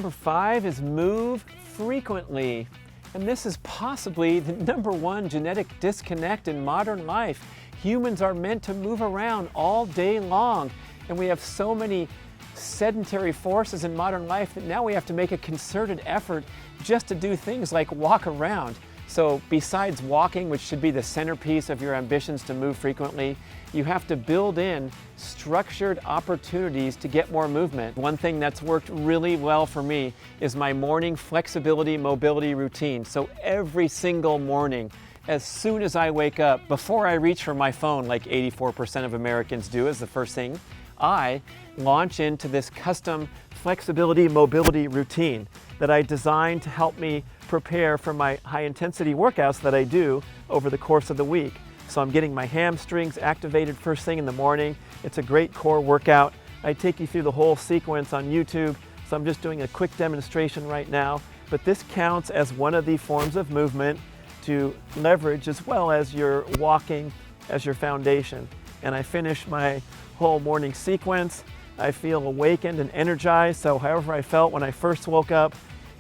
Number 5 is move frequently. And this is possibly the number 1 genetic disconnect in modern life. Humans are meant to move around all day long, and we have so many sedentary forces in modern life that now we have to make a concerted effort just to do things like walk around. So besides walking, which should be the centerpiece of your ambitions to move frequently, you have to build in structured opportunities to get more movement. One thing that's worked really well for me is my morning flexibility mobility routine. So every single morning, as soon as I wake up, before I reach for my phone, like 84% of Americans do as the first thing, I launch into this custom flexibility mobility routine that I designed to help me prepare for my high intensity workouts that I do over the course of the week. So I'm getting my hamstrings activated first thing in the morning. It's a great core workout. I take you through the whole sequence on YouTube, so I'm just doing a quick demonstration right now. But this counts as one of the forms of movement to leverage as well as your walking as your foundation. And I finish my whole morning sequence. I feel awakened and energized, so however I felt when I first woke up,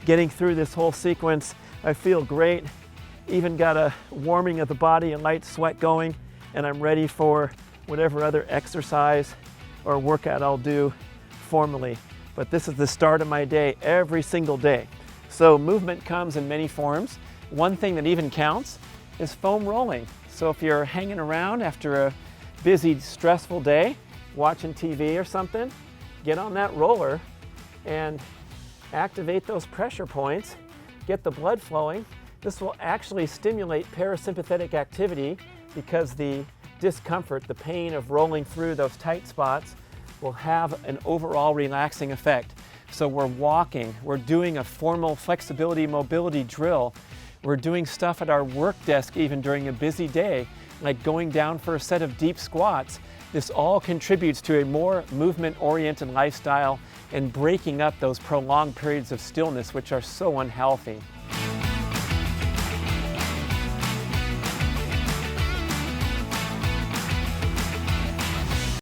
getting through this whole sequence, I feel great. Even got a warming of the body and light sweat going, and I'm ready for whatever other exercise or workout I'll do formally. But this is the start of my day every single day. So movement comes in many forms. One thing that even counts is foam rolling. So if you're hanging around after a busy, stressful day, watching TV or something, get on that roller and activate those pressure points, get the blood flowing. This will actually stimulate parasympathetic activity because the discomfort, the pain of rolling through those tight spots will have an overall relaxing effect. So we're walking, we're doing a formal flexibility mobility drill, we're doing stuff at our work desk even during a busy day, like going down for a set of deep squats. This all contributes to a more movement-oriented lifestyle and breaking up those prolonged periods of stillness which are so unhealthy.